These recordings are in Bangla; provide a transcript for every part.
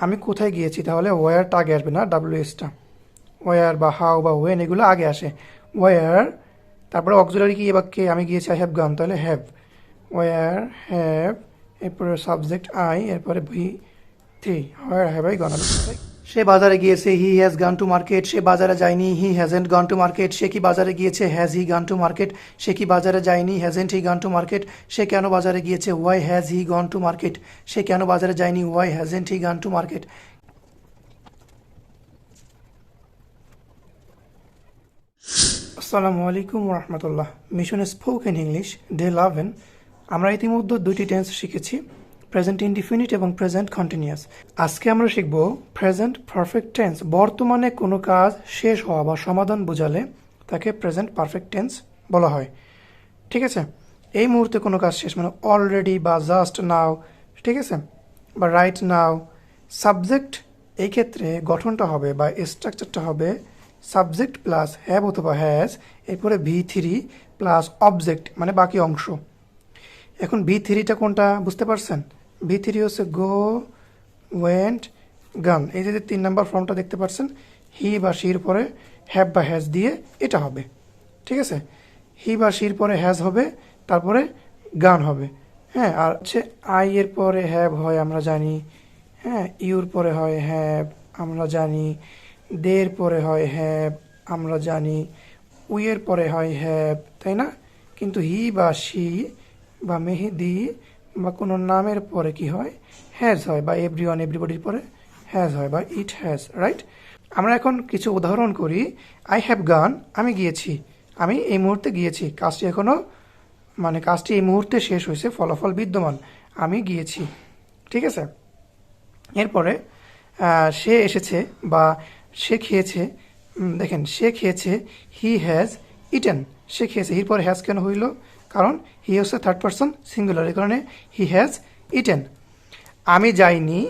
আমি কোথায় গিয়েছি, তাহলে ওয়ারটা আগে আসবে না, ডাব্লিউএসটা। ওয়ার বা হাউ বা ওয়েন এগুলো আগে আসে। ওয়ার, তারপরে অক্সিলারি কি এবার কে, আমি গিয়েছি আই হ্যাভ গান, তাহলে হ্যাভ। ওয়ার হ্যাভ, এরপরে সাবজেক্ট আই, এরপরে V three. Where have I gone. সে বাজারে গিয়েছে, he has gone to market. সে বাজারে যায়নি, he hasn't gone to market. সে কি বাজারে গিয়েছে, হ্যাজ হি গান টু মার্কেট। সে কি বাজারে যায়নি, হ্যাজেন্ট হি গান টু মার্কেট। সে কেন বাজারে গিয়েছে, why has he gone to market. সে কেন বাজারে যায়নি, ওয়াই হ্যাজেন্ট হি গান টু মার্কেট। আসসালামু আলাইকুম রহমতুল্লাহ। মিশন স্পোকেন ইংলিশ Day-11 আমরা ইতিমধ্যে দুইটি টেন্স শিখেছি, প্রেজেন্ট ইনডিফিনিট এবং প্রেজেন্ট কন্টিনিউয়াস। আজকে আমরা শিখব প্রেজেন্ট পারফেক্ট টেন্স। বর্তমানে কোনো কাজ শেষ হওয়া বা সমাধান বোঝালে তাকে প্রেজেন্ট পারফেক্ট টেন্স বলা হয়। ঠিক আছে, এই মুহূর্তে কোনো কাজ শেষ মানে অলরেডি বা জাস্ট নাও, ঠিক আছে, বা রাইট নাও। সাবজেক্ট এই ক্ষেত্রে গঠনটা হবে বা স্ট্রাকচারটা হবে সাবজেক্ট প্লাস হ্যাভ অথবা হ্যাজ, এরপরে ভি3 প্লাস অবজেক্ট মানে বাকি অংশ। এখন ভি3টা কোনটা বুঝতে পারছেন? ভি3 হচ্ছে গো, ওয়েন্ট, গান। এই যে 3 নম্বর ফর্মটা দেখতে পাচ্ছেন, হি বা শির পরে হ্যাভ বা হ্যাজ দিয়ে এটা হবে। ঠিক আছে, হি বা শির পরে হ্যাজ হবে, তারপরে গান হবে। হ্যাঁ, আর হচ্ছে আই এর পরে হ্যাভ হয় আমরা জানি, হ্যাঁ, ইউর পরে হয় হ্যাভ আমরা জানি, দের পরে হয় হ্যাভ আমরা জানি, উইয়ের পরে হয় হ্যাভ, তাই না? কিন্তু হি বা শি বা মেহেদি বা কোনো নামের পরে কি হয়, হ্যাজ হয়, বা এভরিওয়ান এভরিবডির পরে হ্যাজ হয়, বা ইট হ্যাজ, রাইট? আমরা এখন কিছু উদাহরণ করি। আই হ্যাভ গান, আমি গিয়েছি, আমি এই মুহূর্তে গিয়েছি। কাজটি এখনো মানে কাজটি এই মুহূর্তে শেষ হয়েছে, ফলাফল বিদ্যমান, আমি গিয়েছি। ঠিক আছে, এরপরে সে এসেছে বা সে খেয়েছে। দেখেন, সে খেয়েছে, হি হ্যাজ ইটেন। সে খেয়েছে, হির পরে হ্যাজ কেন হইল? কারণ হি হচ্ছে থার্ড পারসন সিঙ্গুলার, এই কারণে হি হ্যাজ ইটেন। আমি যাইনি,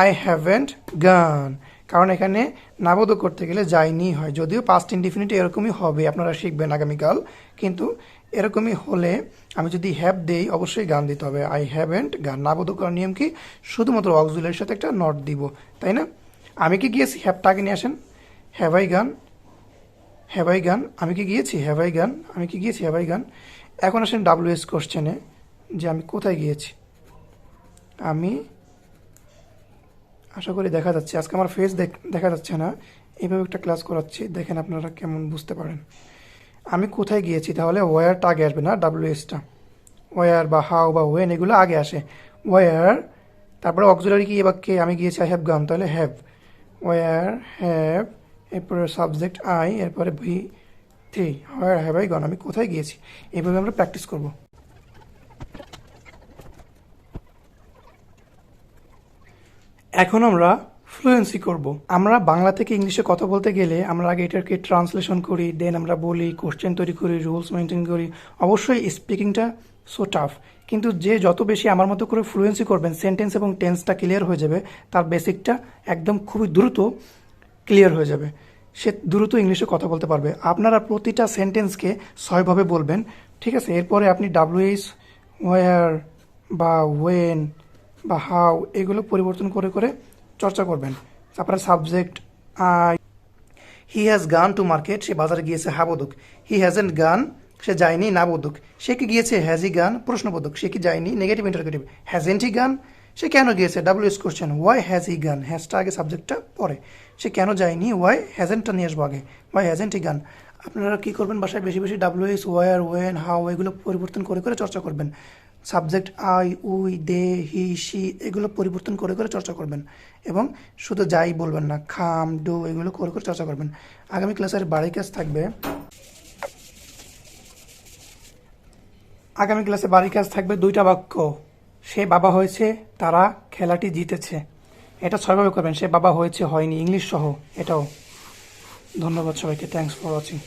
আই হ্যাভেন্ট গান, কারণ এখানে নাবোধক করতে গেলে যাইনি হয়। যদিও পাস্ট ইনডিফিনিট এরকমই হবে, আপনারা শিখবেন আগামীকাল, কিন্তু এরকমই হলে আমি যদি হ্যাভ দেই অবশ্যই গান দিতে হবে। আই হ্যাভেন্ট গান। নাবোধক করার নিয়ম কি? শুধুমাত্র অক্সিলারির সাথে একটা নট দিব, তাই না? আমি কি গিয়েছি, হ্যাভটা আগে নিয়ে আসেন। হ্যাভ আই গান, হ্যাভ আই গান, আমি কি গিয়েছি, হ্যাভ আই গান, আমি কি গিয়েছি, হ্যাভ আই গান। এখন আসেন ডাব্লিউএস কোশ্চেনে, যে আমি কোথায় গিয়েছি। আমি, আশা করি দেখা যাচ্ছে, আজকে আমার ফেস দেখা যাচ্ছে না, এইভাবে একটা ক্লাস করাচ্ছি, দেখেন আপনারা কেমন বুঝতে পারেন। আমি কোথায় গিয়েছি, তাহলে ওয়ারটা আগে আসবে না, ডাব্লিউএসটা। ওয়ার বা হাউ বা ওয়েন এগুলো আগে আসে। ওয়ার, তারপরে অক্সিলারি কি এবার কে, আমি গিয়েছি আই হ্যাভ গান, তাহলে হ্যাভ। ওয়ার হ্যাভ, এরপরে সাবজেক্ট আই, এরপরে ভি3। ওয়ার হ্যাভ আই গান, আমি কোথায় গিয়েছি। এইভাবে আমরা প্র্যাকটিস করব। এখন আমরা ফ্লুয়েন্সি করব। আমরা বাংলা থেকে ইংলিশে কথা বলতে গেলে আমরা আগে এটাকে ট্রান্সলেশন করি, দেন আমরা বলি, কোশ্চেন তৈরি করি, রুলস মেনটেন করি। অবশ্যই স্পিকিংটা সো টাফ, কিন্তু যে যত বেশি আমার মতো করে ফ্লুয়েন্সি করবেন, সেন্টেন্স এবং টেন্সটা ক্লিয়ার হয়ে যাবে, তার বেসিকটা একদম খুবই দ্রুত ক্লিয়ার হয়ে যাবে, সে দ্রুত ইংলিশে কথা বলতে পারবে। আপনারা প্রতিটা সেন্টেন্সকে 6ভাবে বলবেন, ঠিক আছে? এরপরে আপনি ডাব্লিউএইচ, ওয়ার বা ওয়েন বা হাউ এগুলো পরিবর্তন করে করে চর্চা করবেন। তারপরে subject I, he has gone to market, সে বাজারে গিয়েছে হাবোধক। হি হ্যাজেন্ট গান, সে যায়নি নাবোধক। সে কি গিয়েছে, হ্যাজ হি গান প্রশ্নবোধক। সে কি যায়নি নেগেটিভ ইন্টারোগেটিভ। হ্যাজেন্ট হি গান, সে কেন গিয়েছে, WS question. Why has he gone, হ্যাজটা আগে সাবজেক্টটা পরে। সে কেন যায়নি, ওয়াই হ্যাজেন্টটা নিয়ে আসবো আগে, ওয়াই হ্যাজেন্ট হি গান। আপনারা কী করবেন, বাসায় বেশি বেশি ডাব্লিউএস, ওয়ার, ওয়েন, হাউ এগুলো পরিবর্তন করে করে চর্চা করবেন। Subject I, we, they, he, she এগুলো পরিবর্তন করে করে চর্চা করবেন, এবং শুধু যাই বলবেন না, খাম, ডু এগুলো করে করে চর্চা করবেন। আগামী ক্লাসের বাড়ি কাজ থাকবে, আগামী ক্লাসে বাড়ি কাজ থাকবে 2টা বাক্য। সে বাবা হয়েছে, তারা খেলাটি জিতেছে। এটা 6ভাবে করবেন, সে বাবা হয়েছে, হয়নি, ইংলিশ সহ এটাও। ধন্যবাদ সবাইকে, থ্যাংকস ফর ওয়াচিং।